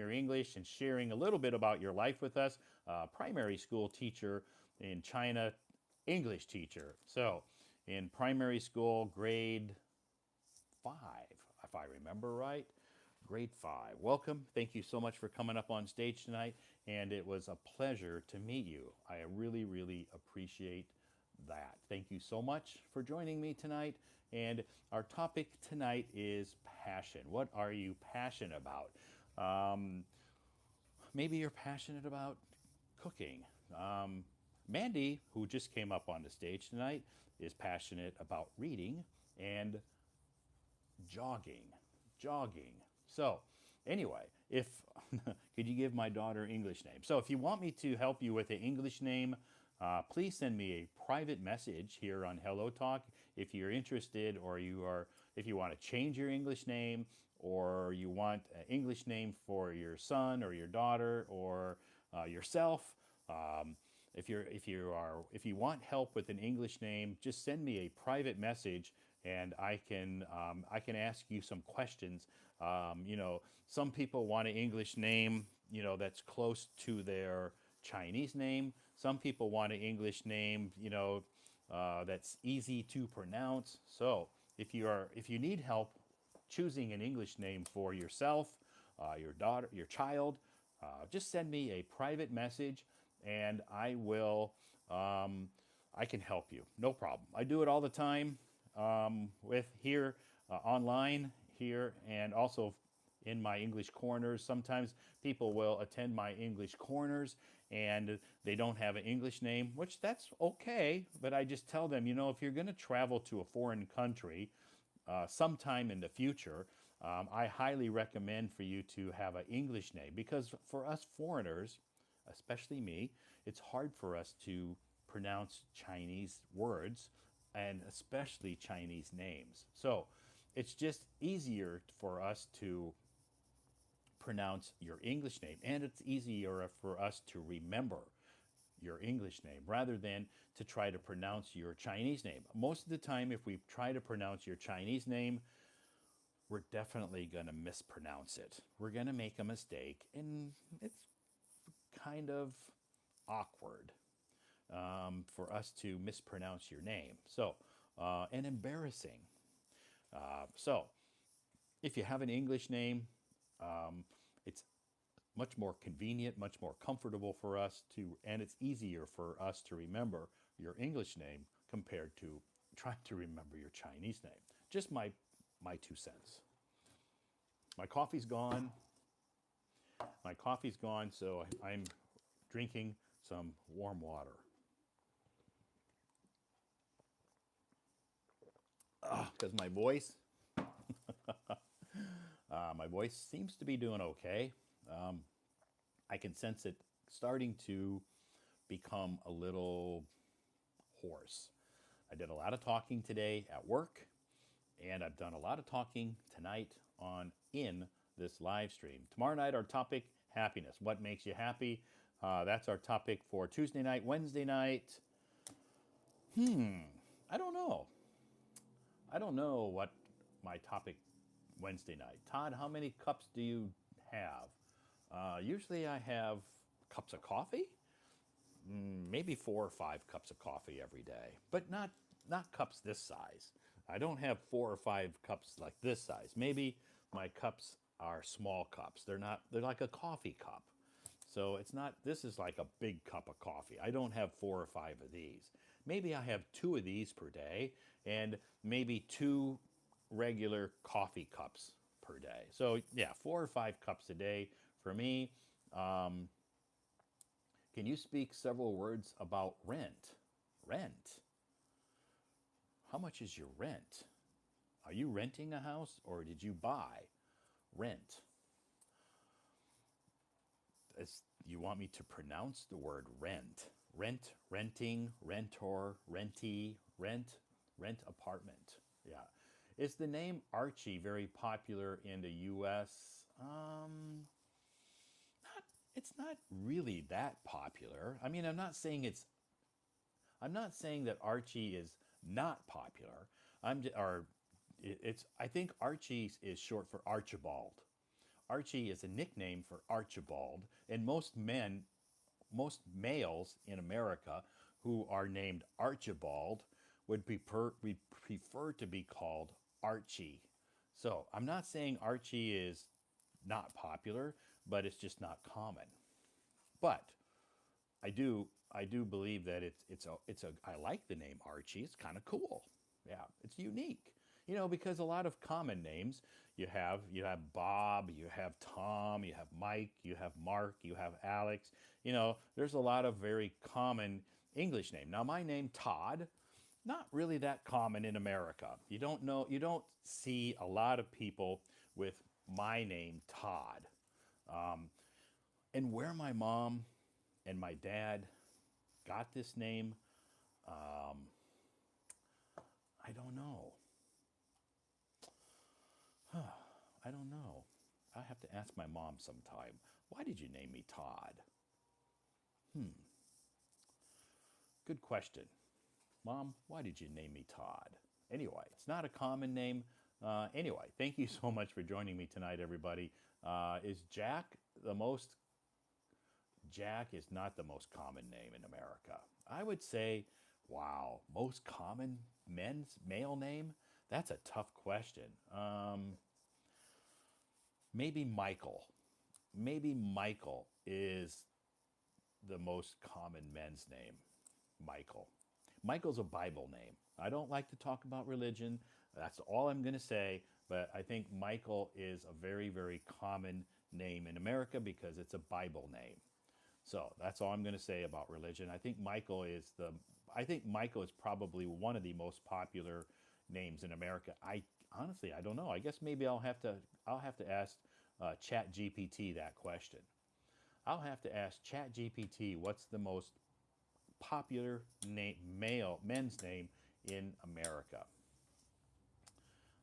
your English and sharing a little bit about your life with us. Primary school teacher in China, English teacher. So, in primary school, grade 5, if I remember right. Grade 5. Welcome. Thank you so much for coming up on stage tonight. And it was a pleasure to meet you. I really, really appreciate that. Thank you so much for joining me tonight. And our topic tonight is passion. What are you passionate about? Maybe you're passionate about cooking. Mandy, who just came up on the stage tonight, is passionate about reading and jogging. Jogging. So, anyway, if could you give my daughter English name? So, if you want me to help you with an English name, please send me a private message here on Hello Talk if you're interested, or if you want to change your English name, or you want an English name for your son or your daughter or yourself. If you want help with an English name, just send me a private message, and I can ask you some questions. Some people want an English name, that's close to their Chinese name. Some people want an English name, that's easy to pronounce. So if you need help choosing an English name for yourself, your daughter, your child, just send me a private message, and I can help you. No problem. I do it all the time with here online here, and also in my English corners. Sometimes people will attend my English corners and they don't have an English name, which that's okay. But I just tell them, if you're going to travel to a foreign country sometime in the future, I highly recommend for you to have an English name, because for us foreigners, especially me, it's hard for us to pronounce Chinese words, and especially Chinese names. So it's just easier for us to pronounce your English name, and it's easier for us to remember your English name rather than to try to pronounce your Chinese name. Most of the time, if we try to pronounce your Chinese name, we're definitely going to mispronounce it. We're going to make a mistake, and it's kind of awkward for us to mispronounce your name. So, and embarrassing. So, if you have an English name, it's much more convenient, much more comfortable for us to, and it's easier for us to remember your English name compared to trying to remember your Chinese name. Just my 2 cents. My coffee's gone. My coffee's gone, so I'm drinking some warm water. Because my voice seems to be doing okay. I can sense it starting to become a little hoarse. I did a lot of talking today at work, and I've done a lot of talking tonight in this live stream. Tomorrow night, our topic, happiness. What makes you happy? That's our topic for Tuesday night. Wednesday night, I don't know. I don't know what my topic Wednesday night. Todd, how many cups do you have? Usually I have cups of coffee, maybe 4 or 5 cups of coffee every day, but not cups this size. I don't have 4 or 5 cups like this size. Maybe my cups are small cups. They're like a coffee cup. So it's not, this is like a big cup of coffee. I don't have 4 or 5 of these. Maybe I have 2 of these per day, and maybe 2 regular coffee cups per day. So yeah, 4 or 5 cups a day for me. Can you speak several words about rent? Rent. How much is your rent? Are you renting a house, or did you buy? Rent. You want me to pronounce the word rent? Rent, renting, rentor, rentee, rent apartment. Yeah. Is the name Archie very popular in the US? It's not really that popular. I mean, I'm not saying that Archie is not popular. I think Archie is short for Archibald. Archie is a nickname for Archibald, and most males in America who are named Archibald would prefer to be called Archie. So I'm not saying Archie is not popular, but it's just not common. But I do believe that it's a I like the name Archie. It's kind of cool. Yeah, it's unique. Because a lot of common names you have Bob, you have Tom, you have Mike, you have Mark, you have Alex. There's a lot of very common English name. Now my name Todd, not really that common in America. You don't see a lot of people with my name Todd. Um, and where my mom and my dad got this name, um, I don't know. I don't know. I have to ask my mom sometime. Why did you name me Todd? Hmm, good question. Mom, why did you name me Todd? Anyway, it's not a common name. Anyway, thank you so much for joining me tonight, everybody. Is Jack the most? Jack is not the most common name in America. I would say, wow, most common men's male name? That's a tough question. Maybe Michael. Maybe Michael is the most common men's name. Michael. Michael's a Bible name. I don't like to talk about religion. That's all I'm going to say. But I think Michael is a very, very common name in America because it's a Bible name. So that's all I'm going to say about religion. I think Michael is probably one of the most popular names in America. I don't know. I guess maybe I'll have to ask Chat GPT that question. I'll have to ask Chat GPT what's the most popular male men's name in America.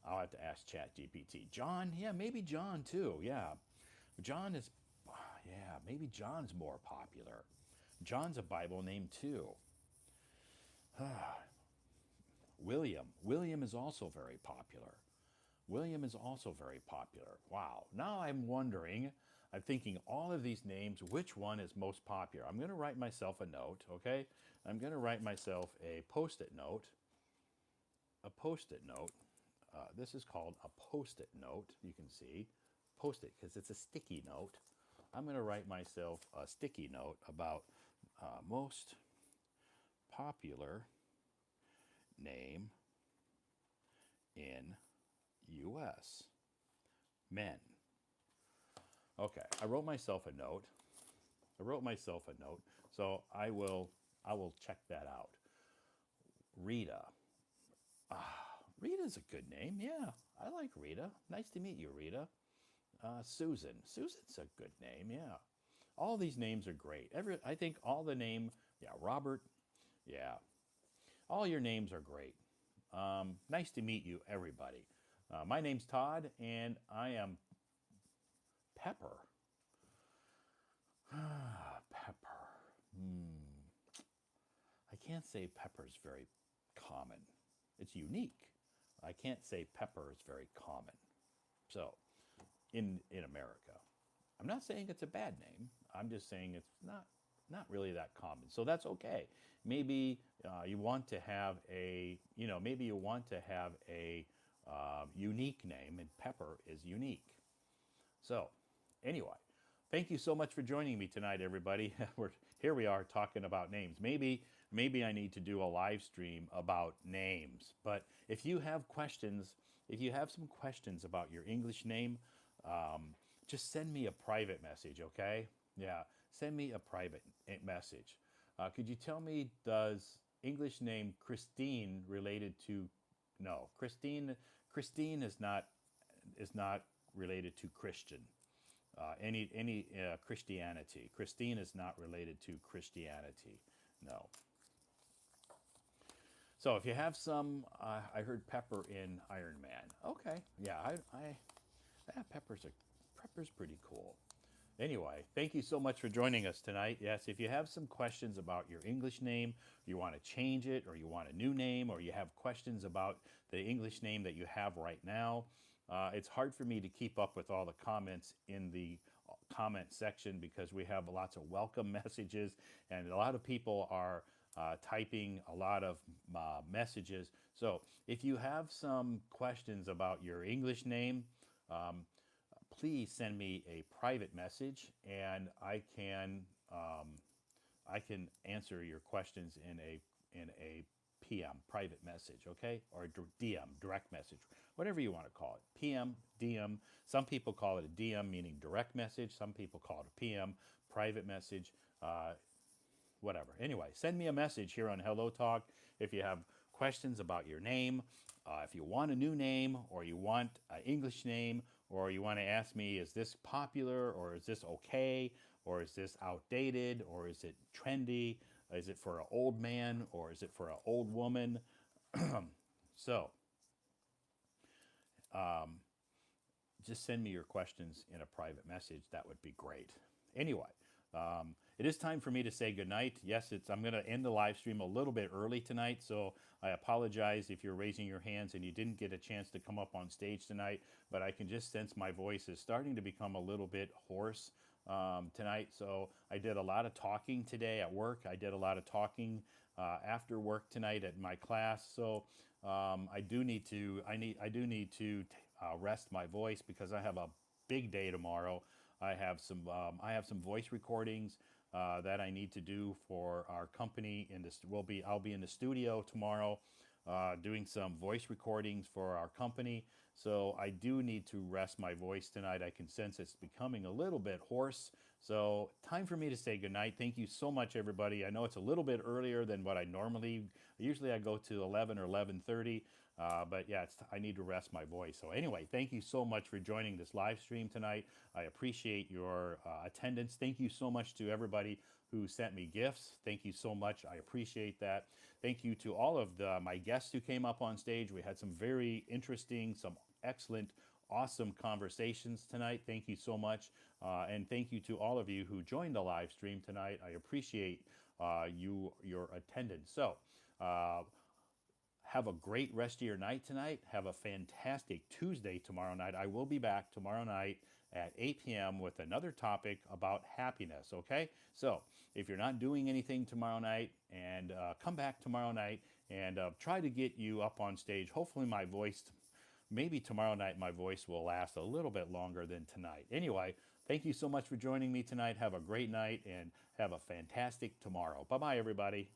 I'll have to ask Chat GPT. John, yeah, maybe John too. Yeah, John is, yeah, maybe John's more popular. John's a Bible name too. William. William is also very popular. William is also very popular. Wow. Now I'm thinking all of these names, which one is most popular? I'm going to write myself a note, okay? I'm going to write myself a post it note. A post it note. This is called a post it note. You can see post it because it's a sticky note. I'm going to write myself a sticky note about most popular name in U.S. men. Okay, I wrote myself a note. So I will check that out. Rita. Rita's a good name. Yeah, I like Rita. Nice to meet you, Rita. Susan. Susan's a good name. Yeah. All these names are great. I think all the name. Yeah, Robert. Yeah, all your names are great. Nice to meet you, everybody. My name's Todd, and I am Pepper. Pepper. Hmm. I can't say pepper is very common. It's unique. I can't say pepper is very common. So, in America, I'm not saying it's a bad name. I'm just saying it's not really that common. So that's okay. Maybe you want to have a unique name, and pepper is unique. So, anyway, thank you so much for joining me tonight, everybody. Here we are talking about names. Maybe I need to do a live stream about names. But if you have some questions about your English name, just send me a private message, okay? Yeah, send me a private message. Could you tell me, does English name Christine related to? No, Christine is not related to Christian. Any Christianity. Christine is not related to Christianity. No. So if you have some, I heard pepper in Iron Man. Okay, yeah, pepper's pretty cool. Anyway, thank you so much for joining us tonight. Yes, if you have some questions about your English name, you want to change it, or you want a new name, or you have questions about the English name that you have right now, It's hard for me to keep up with all the comments in the comment section because we have lots of welcome messages and a lot of people are typing a lot of messages. So if you have some questions about your English name, um, please send me a private message and um, I can answer your questions in a PM private message, okay, or DM direct message, whatever you want to call it. PM, DM. Some people call it a DM, meaning direct message. Some people call it a PM private message. Uh, Whatever. Anyway, send me a message here on Hello Talk if you have questions about your name, if you want a new name, or you want an English name, or you want to ask me, is this popular, or is this okay, or is this outdated, or is it trendy? Is it for an old man, or is it for an old woman? So, um, just send me your questions in a private message. That would be great. Anyway, it is time for me to say goodnight. Yes, I'm going to end the live stream a little bit early tonight, so I apologize if you're raising your hands and you didn't get a chance to come up on stage tonight, but I can just sense my voice is starting to become a little bit hoarse tonight. So I did a lot of talking today at work. I did a lot of talking after work tonight at my class. So I do need to rest my voice because I have a big day tomorrow. I have some voice recordings that I need to do for our company. I'll be in the studio tomorrow doing some voice recordings for our company. So I do need to rest my voice tonight. I can sense it's becoming a little bit hoarse. So time for me to say goodnight. Thank you so much, everybody. I know it's a little bit earlier than what I normally. Usually I go to 11 or 11:30. But yeah, I need to rest my voice. So anyway, thank you so much for joining this live stream tonight. I appreciate your attendance. Thank you so much to everybody who sent me gifts. Thank you so much. I appreciate that. Thank you to all of my guests who came up on stage. We had some very interesting, some excellent, awesome conversations tonight. Thank you so much. And thank you to all of you who joined the live stream tonight. I appreciate your attendance. So, have a great rest of your night tonight. Have a fantastic Tuesday tomorrow night. I will be back tomorrow night at 8 p.m. with another topic about happiness, okay? So if you're not doing anything tomorrow night, and come back tomorrow night and try to get you up on stage. Hopefully my voice, maybe tomorrow night my voice will last a little bit longer than tonight. Anyway, thank you so much for joining me tonight. Have a great night and have a fantastic tomorrow. Bye-bye, everybody.